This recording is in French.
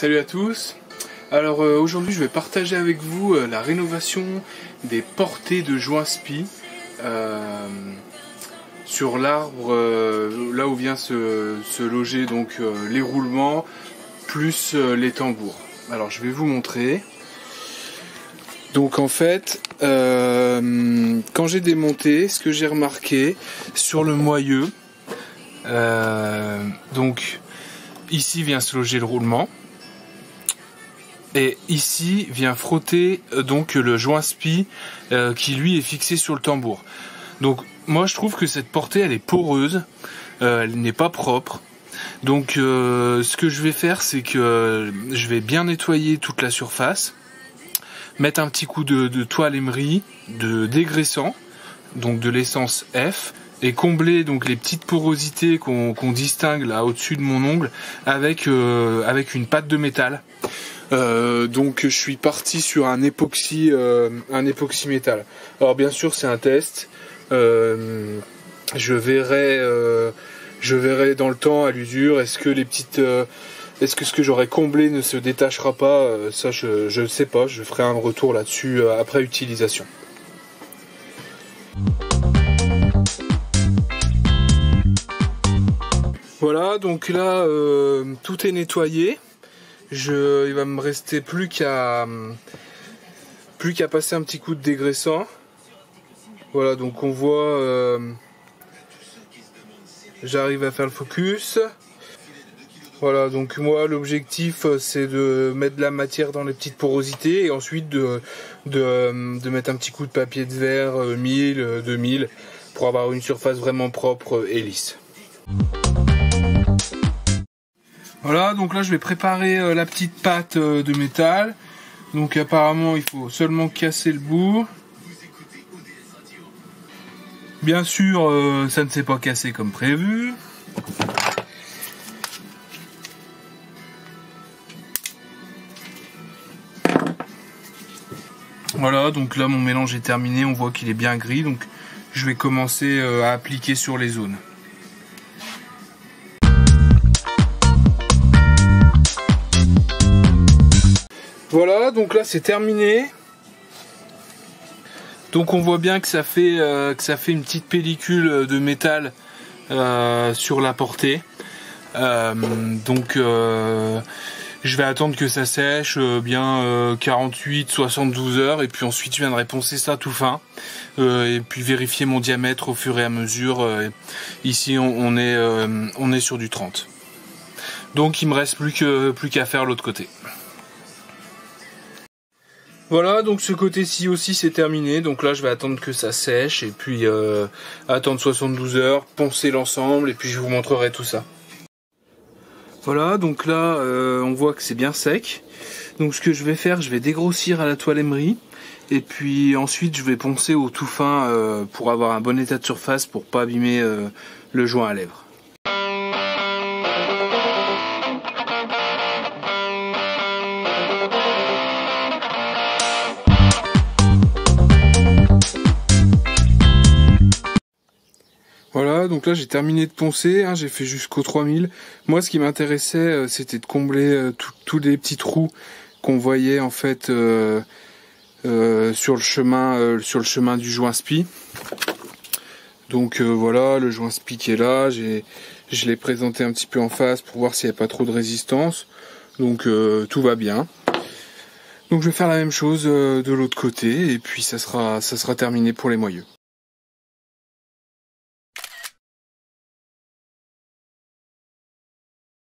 Salut à tous. Alors aujourd'hui je vais partager avec vous la rénovation des portées de joint spi sur l'arbre là où vient se loger donc les roulements plus les tambours. Alors je vais vous montrer. Donc en fait quand j'ai démonté, ce que j'ai remarqué sur le moyeu, donc ici vient se loger le roulement. Et ici vient frotter donc le joint spi qui lui est fixé sur le tambour. Donc moi je trouve que cette portée elle est poreuse, elle n'est pas propre. Donc ce que je vais faire c'est que je vais bien nettoyer toute la surface, mettre un petit coup de toile émerie, de dégraissant, donc de l'essence F, et combler donc les petites porosités qu'on distingue là au-dessus de mon ongle avec une pâte de métal. Donc je suis parti sur un époxy métal. Alors bien sûr c'est un test. Je verrai dans le temps à l'usure est-ce que ce que j'aurais comblé ne se détachera pas. Ça je ne sais pas. Je ferai un retour là-dessus après utilisation. Voilà, donc là tout est nettoyé. Il va me rester plus qu'à passer un petit coup de dégraissant. Voilà, donc on voit, j'arrive à faire le focus. Voilà, donc moi l'objectif c'est de mettre de la matière dans les petites porosités et ensuite de mettre un petit coup de papier de verre 1000, 2000 pour avoir une surface vraiment propre et lisse. Voilà, donc là je vais préparer la petite pâte de métal. Donc apparemment il faut seulement casser le bout. Bien sûr ça ne s'est pas cassé comme prévu. Voilà, donc là mon mélange est terminé, on voit qu'il est bien gris, donc je vais commencer à appliquer sur les zones. Voilà, donc là c'est terminé. Donc on voit bien que ça fait une petite pellicule de métal sur la portée. Donc je vais attendre que ça sèche bien 48-72 heures et puis ensuite je viendrai poncer ça tout fin et puis vérifier mon diamètre au fur et à mesure. Ici on est sur du 30. Donc il me reste plus qu'à faire l'autre côté. Voilà, donc ce côté-ci aussi c'est terminé, donc là je vais attendre que ça sèche et puis attendre 72 heures, poncer l'ensemble et puis je vous montrerai tout ça. Voilà, donc là on voit que c'est bien sec, donc ce que je vais faire, je vais dégrossir à la toile émerie et puis ensuite je vais poncer au tout fin pour avoir un bon état de surface pour pas abîmer le joint à lèvres. Voilà, donc là j'ai terminé de poncer, hein, j'ai fait jusqu'au 3000. Moi ce qui m'intéressait c'était de combler tous les petits trous qu'on voyait en fait sur le chemin du joint spi. Donc voilà, le joint spi qui est là, je l'ai présenté un petit peu en face pour voir s'il n'y a pas trop de résistance. Donc tout va bien. Donc je vais faire la même chose de l'autre côté et puis ça sera terminé pour les moyeux.